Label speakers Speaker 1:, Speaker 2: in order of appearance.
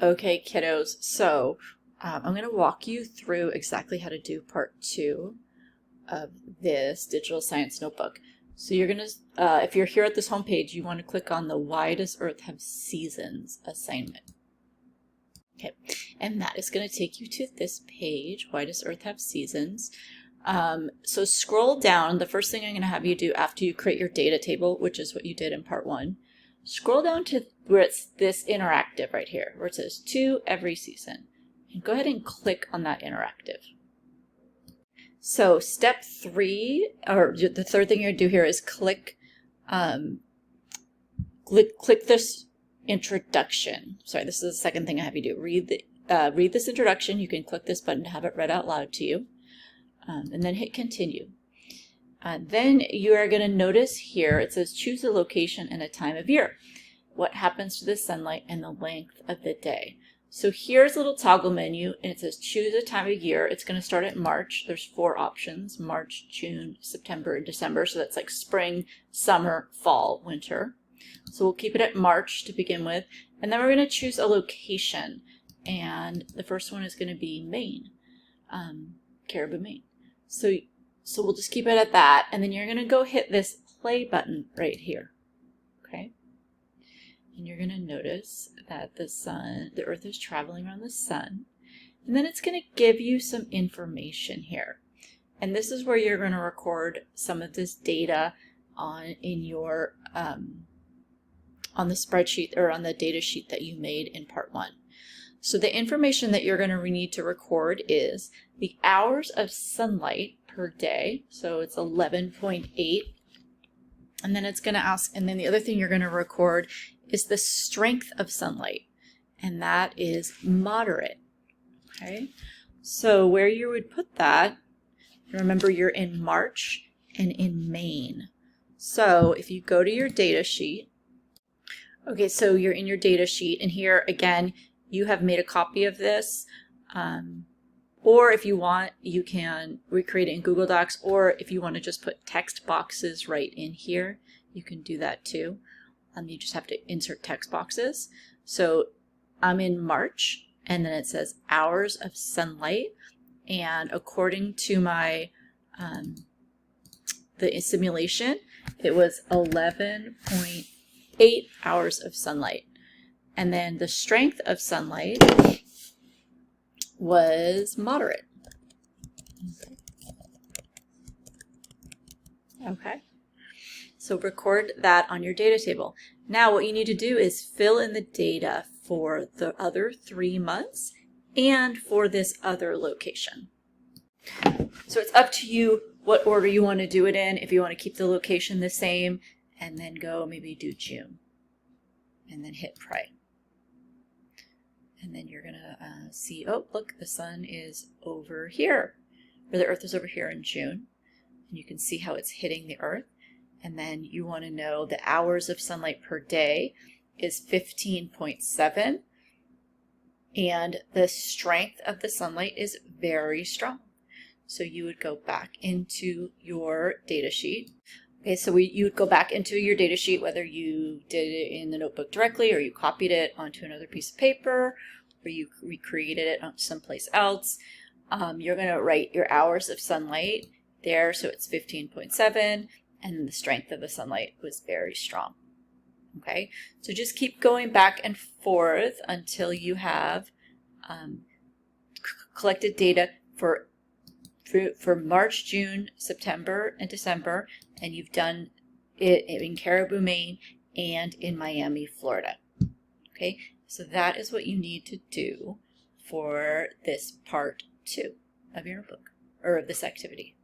Speaker 1: Okay, kiddos, so I'm going to walk you through exactly how to do part 2 of this digital science notebook. So you're going to, if you're here at this homepage, you want to click on the Why Does Earth Have Seasons assignment. Okay, and that is going to take you to this page, Why Does Earth Have Seasons? So scroll down. The first thing I'm going to have you do after you create your data table, which is what you did in part 1, scroll down to where it's this interactive right here, where it says to every season. And go ahead and click on that interactive. So step 3, or the third thing you're going to do here is click this introduction. Sorry, this is the second thing I have you do. Read this introduction. You can click this button to have it read out loud to you. And then hit continue. Then you are going to notice here it says choose a location and a time of year. What happens to the sunlight and the length of the day. So here's a little toggle menu and it says choose a time of year. It's going to start at March. There's 4 options: March, June, September, and December. So that's like spring, summer, fall, winter. So we'll keep it at March to begin with. And then we're going to choose a location. And the first one is going to be Maine, Caribou, Maine. So we'll just keep it at that. And then you're going to go hit this play button right here. Okay. And you're going to notice that the Earth is traveling around the sun. And then it's going to give you some information here. And this is where you're going to record some of this data in your on the spreadsheet or on the data sheet that you made in part 1. So the information that you're going to need to record is the hours of sunlight per day. So it's 11.8. And then it's going to ask, and then the other thing you're going to record is the strength of sunlight. And that is moderate. Okay. So where you would put that, remember you're in March and in Maine. So if you go to your data sheet, okay, so you're in your data sheet, and here again, you have made a copy of this, or if you want, you can recreate it in Google Docs, or if you want to just put text boxes right in here, you can do that too. You just have to insert text boxes. So I'm in March, and then it says hours of sunlight, and according to my the simulation, it was 11.8 hours of sunlight. And then the strength of sunlight was moderate. Okay. So record that on your data table. Now what you need to do is fill in the data for the other 3 months and for this other location. So it's up to you what order you want to do it in. If you want to keep the location the same and then go maybe do June and then hit pray. And then you're going to see, oh, look, the sun is over here, or the Earth is over here in June. And you can see how it's hitting the Earth. And then you want to know the hours of sunlight per day is 15.7. And the strength of the sunlight is very strong. So you would go back into your data sheet. Okay, so you would go back into your data sheet, whether you did it in the notebook directly or you copied it onto another piece of paper or you recreated it on someplace else. You're going to write your hours of sunlight there, so it's 15.7, and the strength of the sunlight was very strong. Okay, so just keep going back and forth until you have collected data for March, June, September, and December, and you've done it in Caribou, Maine, and in Miami, Florida. Okay, so that is what you need to do for this part 2 of your notebook, or of this activity.